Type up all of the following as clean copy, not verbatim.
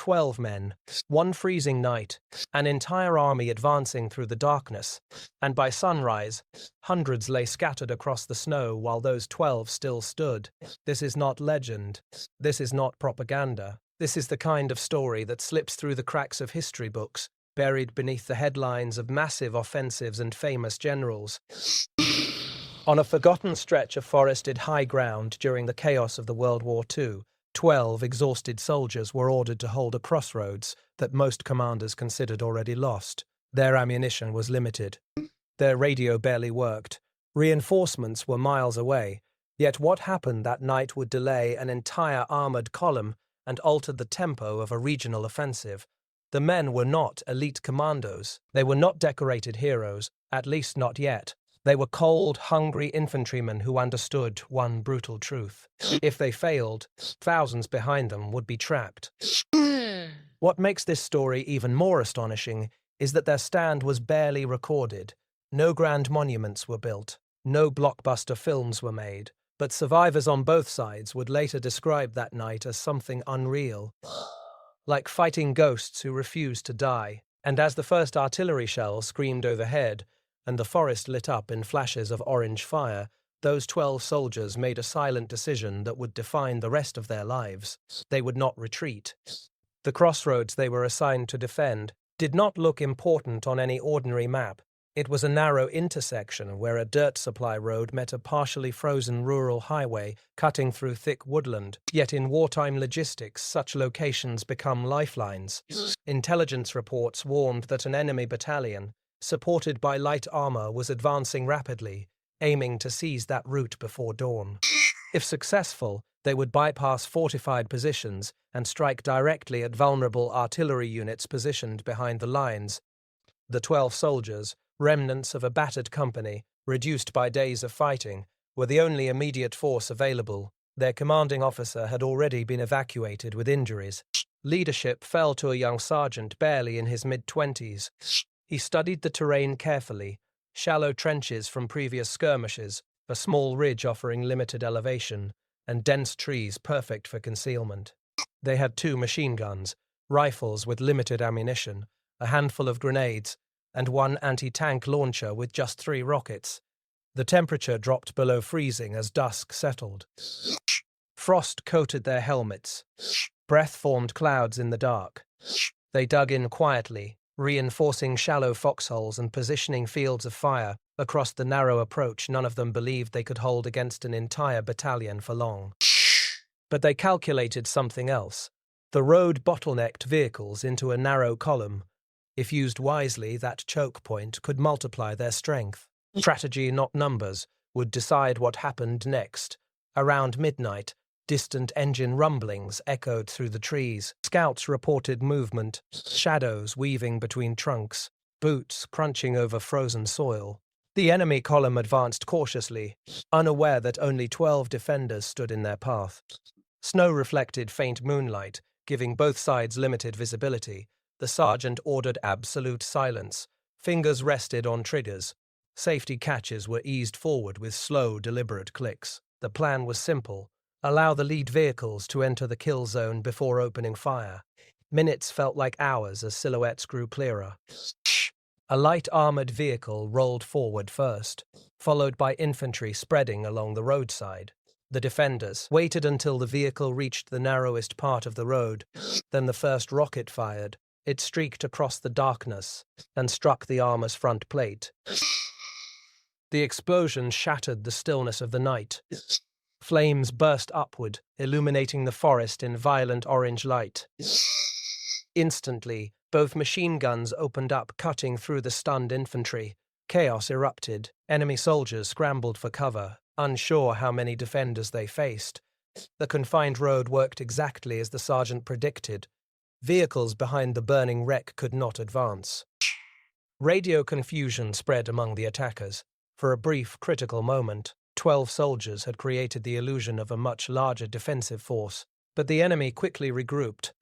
12 men, one freezing night, an entire army advancing through the darkness, and by sunrise, hundreds lay scattered across the snow while those 12 still stood. This is not legend. This is not propaganda. This is the kind of story that slips through the cracks of history books, buried beneath the headlines of massive offensives and famous generals. On a forgotten stretch of forested high ground during the chaos of the World War II, 12 exhausted soldiers were ordered to hold a crossroads that most commanders considered already lost. Their ammunition was limited. Their radio barely worked. Reinforcements were miles away. Yet what happened that night would delay an entire armored column and alter the tempo of a regional offensive. The men were not elite commandos. They were not decorated heroes, at least not yet. They were cold, hungry infantrymen who understood one brutal truth. If they failed, thousands behind them would be trapped. What makes this story even more astonishing is that their stand was barely recorded. No grand monuments were built. No blockbuster films were made. But survivors on both sides would later describe that night as something unreal, like fighting ghosts who refused to die. And as the first artillery shell screamed overhead, and the forest lit up in flashes of orange fire, those 12 soldiers made a silent decision that would define the rest of their lives. They would not retreat. The crossroads they were assigned to defend did not look important on any ordinary map. It was a narrow intersection where a dirt supply road met a partially frozen rural highway cutting through thick woodland. Yet in wartime logistics, such locations become lifelines. Intelligence reports warned that an enemy battalion, supported by light armor, was advancing rapidly, aiming to seize that route before dawn. If successful, they would bypass fortified positions and strike directly at vulnerable artillery units positioned behind the lines. The 12 soldiers, remnants of a battered company, reduced by days of fighting, were the only immediate force available. Their commanding officer had already been evacuated with injuries. Leadership fell to a young sergeant barely in his mid-20s. He studied the terrain carefully, shallow trenches from previous skirmishes, a small ridge offering limited elevation, and dense trees perfect for concealment. They had 2 machine guns, rifles with limited ammunition, a handful of grenades, and 1 anti-tank launcher with just 3 rockets. The temperature dropped below freezing as dusk settled. Frost coated their helmets. Breath formed clouds in the dark. They dug in quietly, reinforcing shallow foxholes and positioning fields of fire across the narrow approach none of them believed they could hold against an entire battalion for long. But they calculated something else. The road bottlenecked vehicles into a narrow column. If used wisely, that choke point could multiply their strength. Strategy, not numbers, would decide what happened next. Around midnight, distant engine rumblings echoed through the trees. Scouts reported movement, shadows weaving between trunks, boots crunching over frozen soil. The enemy column advanced cautiously, unaware that only 12 defenders stood in their path. Snow reflected faint moonlight, giving both sides limited visibility. The sergeant ordered absolute silence. Fingers rested on triggers. Safety catches were eased forward with slow, deliberate clicks. The plan was simple. Allow the lead vehicles to enter the kill zone before opening fire. Minutes felt like hours as silhouettes grew clearer. A light armored vehicle rolled forward first, followed by infantry spreading along the roadside. The defenders waited until the vehicle reached the narrowest part of the road. Then the first rocket fired. It streaked across the darkness and struck the armor's front plate. The explosion shattered the stillness of the night. Flames burst upward, illuminating the forest in violent orange light. Instantly, both machine guns opened up, cutting through the stunned infantry. Chaos erupted. Enemy soldiers scrambled for cover, unsure how many defenders they faced. The confined road worked exactly as the sergeant predicted. Vehicles behind the burning wreck could not advance. Radio confusion spread among the attackers. For a brief, critical moment, 12 soldiers had created the illusion of a much larger defensive force, but the enemy quickly regrouped.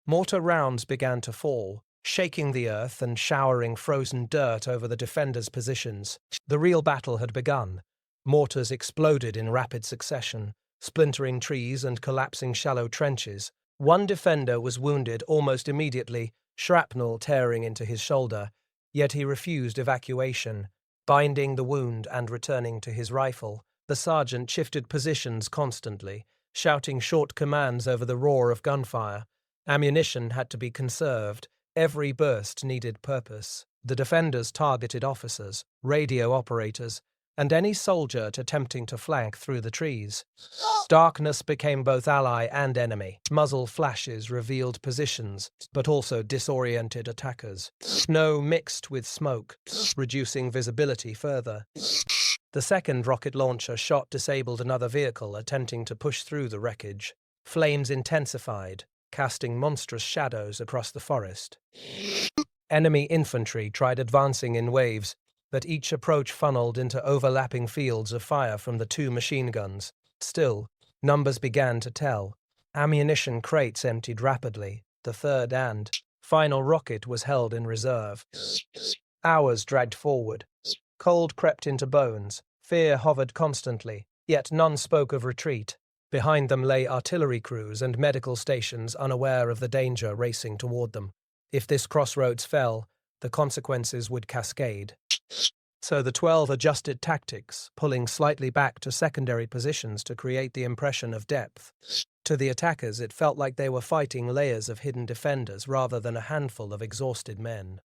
Mortar rounds began to fall, shaking the earth and showering frozen dirt over the defenders' positions. The real battle had begun. Mortars exploded in rapid succession, splintering trees and collapsing shallow trenches. One defender was wounded almost immediately, shrapnel tearing into his shoulder, yet he refused evacuation, binding the wound and returning to his rifle. The sergeant shifted positions constantly, shouting short commands over the roar of gunfire. Ammunition had to be conserved. Every burst needed purpose. The defenders targeted officers, radio operators, and any soldier attempting to flank through the trees. Darkness became both ally and enemy. Muzzle flashes revealed positions, but also disoriented attackers. Snow mixed with smoke, reducing visibility further. The second rocket launcher shot disabled another vehicle attempting to push through the wreckage. Flames intensified, casting monstrous shadows across the forest. Enemy infantry tried advancing in waves, but each approach funneled into overlapping fields of fire from the two machine guns. Still, numbers began to tell. Ammunition crates emptied rapidly. The third and final rocket was held in reserve. Hours dragged forward. Cold crept into bones. Fear hovered constantly, yet none spoke of retreat. Behind them lay artillery crews and medical stations unaware of the danger racing toward them. If this crossroads fell, the consequences would cascade. So the 12 adjusted tactics, pulling slightly back to secondary positions to create the impression of depth. To the attackers, it felt like they were fighting layers of hidden defenders rather than a handful of exhausted men.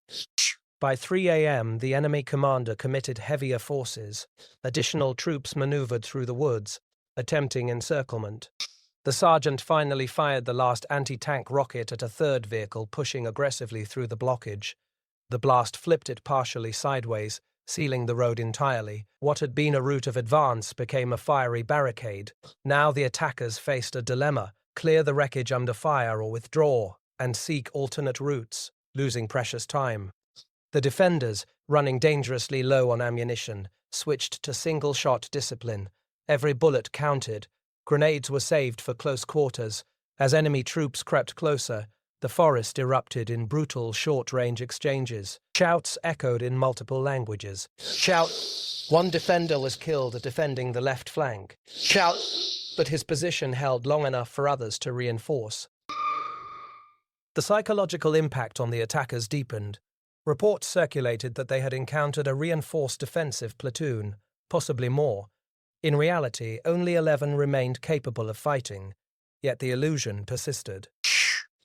By 3 a.m., the enemy commander committed heavier forces. Additional troops maneuvered through the woods, attempting encirclement. The sergeant finally fired the last anti-tank rocket at a third vehicle pushing aggressively through the blockage. The blast flipped it partially sideways, sealing the road entirely. What had been a route of advance became a fiery barricade. Now the attackers faced a dilemma: clear the wreckage under fire or withdraw and seek alternate routes, losing precious time. The defenders, running dangerously low on ammunition, switched to single-shot discipline. Every bullet counted. Grenades were saved for close quarters. As enemy troops crept closer, the forest erupted in brutal short-range exchanges. Shouts echoed in multiple languages. Shout! One defender was killed defending the left flank. Shout! But his position held long enough for others to reinforce. The psychological impact on the attackers deepened. Reports circulated that they had encountered a reinforced defensive platoon, possibly more. In reality, only 11 remained capable of fighting, yet the illusion persisted.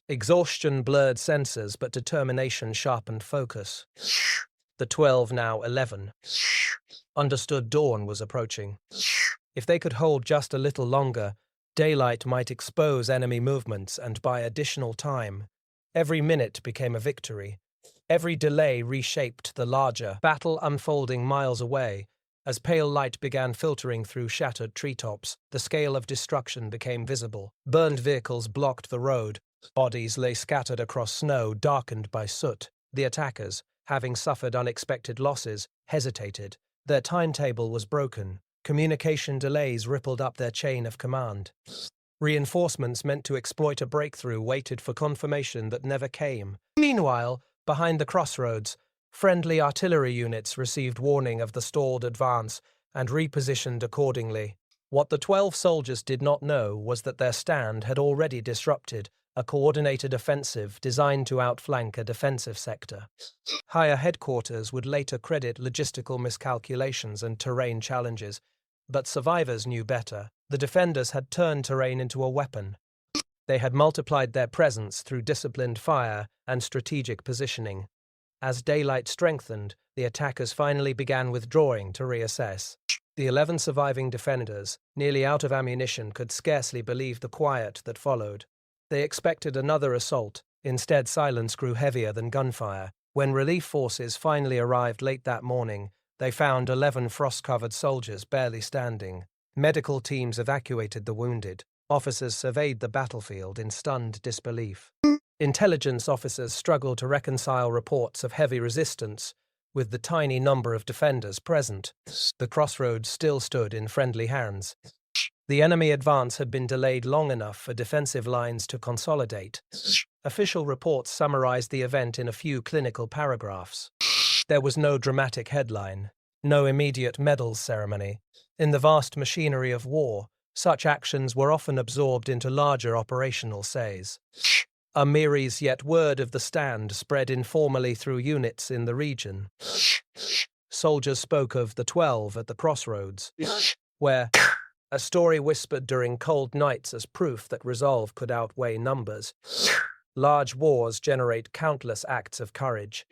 Exhaustion blurred senses, but determination sharpened focus. The 12, now 11, understood dawn was approaching. If they could hold just a little longer, daylight might expose enemy movements and buy additional time. Every minute became a victory. Every delay reshaped the larger battle unfolding miles away. As pale light began filtering through shattered treetops, the scale of destruction became visible. Burned vehicles blocked the road. Bodies lay scattered across snow, darkened by soot. The attackers, having suffered unexpected losses, hesitated. Their timetable was broken. Communication delays rippled up their chain of command. Reinforcements meant to exploit a breakthrough waited for confirmation that never came. Meanwhile, behind the crossroads, friendly artillery units received warning of the stalled advance and repositioned accordingly. What the 12 soldiers did not know was that their stand had already disrupted a coordinated offensive designed to outflank a defensive sector. Higher headquarters would later credit logistical miscalculations and terrain challenges, but survivors knew better. The defenders had turned terrain into a weapon. They had multiplied their presence through disciplined fire and strategic positioning. As daylight strengthened, the attackers finally began withdrawing to reassess. The 11 surviving defenders, nearly out of ammunition, could scarcely believe the quiet that followed. They expected another assault. Instead, silence grew heavier than gunfire. When relief forces finally arrived late that morning, they found 11 frost-covered soldiers barely standing. Medical teams evacuated the wounded. Officers surveyed the battlefield in stunned disbelief. Intelligence officers struggled to reconcile reports of heavy resistance with the tiny number of defenders present. The crossroads still stood in friendly hands. The enemy advance had been delayed long enough for defensive lines to consolidate. Official reports summarized the event in a few clinical paragraphs. There was no dramatic headline, no immediate medals ceremony. In the vast machinery of war, Such actions were often absorbed into larger operational says. A Miri's yet word of the stand spread informally through units in the region. Soldiers spoke of the 12 at the crossroads, where a story whispered during cold nights as proof that resolve could outweigh numbers. Large wars generate countless acts of courage.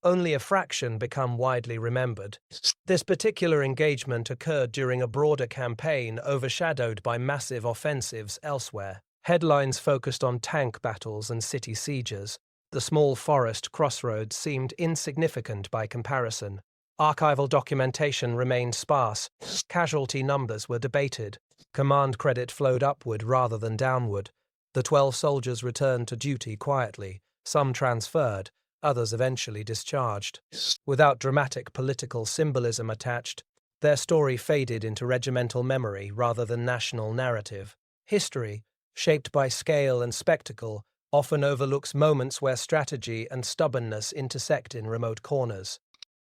Only a fraction become widely remembered. This particular engagement occurred during a broader campaign overshadowed by massive offensives elsewhere. Headlines focused on tank battles and city sieges. The small forest crossroads seemed insignificant by comparison. Archival documentation remained sparse. Casualty numbers were debated. Command credit flowed upward rather than downward. The 12 soldiers returned to duty quietly. Some transferred, others eventually discharged. Without dramatic political symbolism attached, their story faded into regimental memory rather than national narrative. History, shaped by scale and spectacle, often overlooks moments where strategy and stubbornness intersect in remote corners.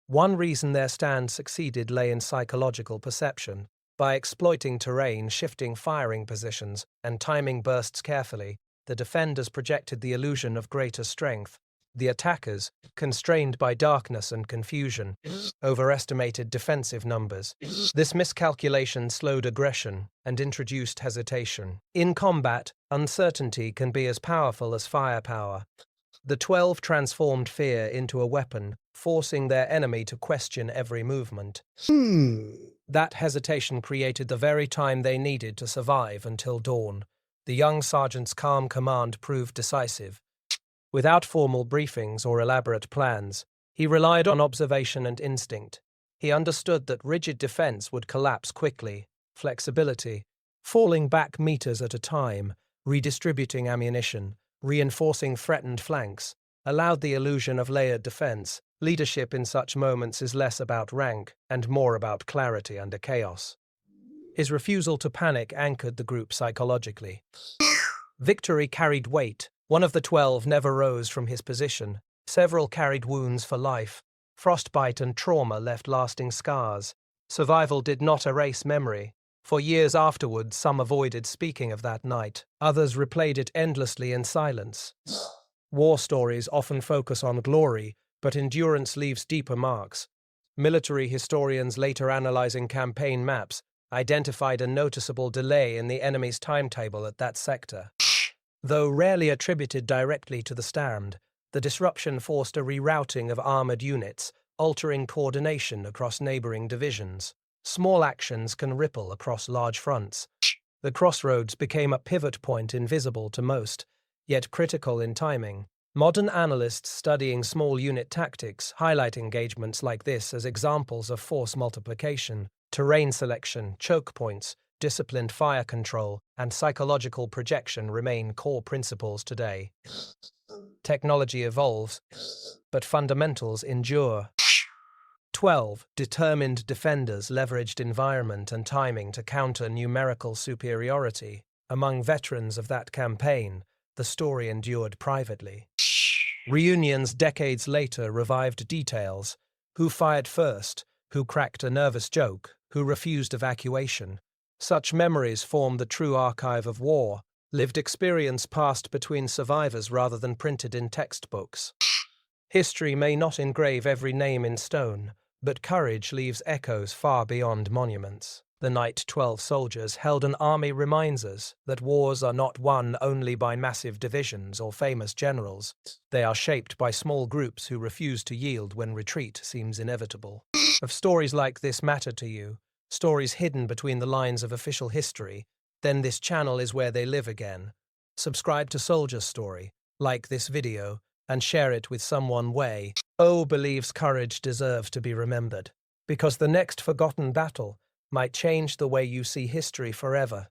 One reason their stand succeeded lay in psychological perception. By exploiting terrain, shifting firing positions, and timing bursts carefully, the defenders projected the illusion of greater strength. The attackers, constrained by darkness and confusion, overestimated defensive numbers. This miscalculation slowed aggression and introduced hesitation. In combat, uncertainty can be as powerful as firepower. The 12 transformed fear into a weapon, forcing their enemy to question every movement. That hesitation created the very time they needed to survive until dawn. The young sergeant's calm command proved decisive. Without formal briefings or elaborate plans, he relied on observation and instinct. He understood that rigid defense would collapse quickly. Flexibility, falling back meters at a time, redistributing ammunition, reinforcing threatened flanks, allowed the illusion of layered defense. Leadership in such moments is less about rank and more about clarity under chaos. His refusal to panic anchored the group psychologically. Victory carried weight. One of the 12 never rose from his position. Several carried wounds for life. Frostbite and trauma left lasting scars. Survival did not erase memory. For years afterwards, some avoided speaking of that night. Others replayed it endlessly in silence. War stories often focus on glory, but endurance leaves deeper marks. Military historians later analyzing campaign maps identified a noticeable delay in the enemy's timetable at that sector. Though rarely attributed directly to the stand, the disruption forced a rerouting of armored units, altering coordination across neighboring divisions. Small actions can ripple across large fronts. The crossroads became a pivot point invisible to most, yet critical in timing. Modern analysts studying small unit tactics highlight engagements like this as examples of force multiplication, terrain selection, choke points, disciplined fire control, and psychological projection remain core principles today. Technology evolves, but fundamentals endure. 12 determined defenders leveraged environment and timing to counter numerical superiority. Among veterans of that campaign, the story endured privately. Reunions decades later revived details: who fired first, who cracked a nervous joke, who refused evacuation. Such memories form the true archive of war, lived experience passed between survivors rather than printed in textbooks. History may not engrave every name in stone, but courage leaves echoes far beyond monuments. The night 12 soldiers held an army reminds us that wars are not won only by massive divisions or famous generals. They are shaped by small groups who refuse to yield when retreat seems inevitable. If stories like this matter to you, stories hidden between the lines of official history, then this channel is where they live again. Subscribe to Soldier's Story, like this video, and share it with someone WWII believes courage deserves to be remembered, because the next forgotten battle might change the way you see history forever.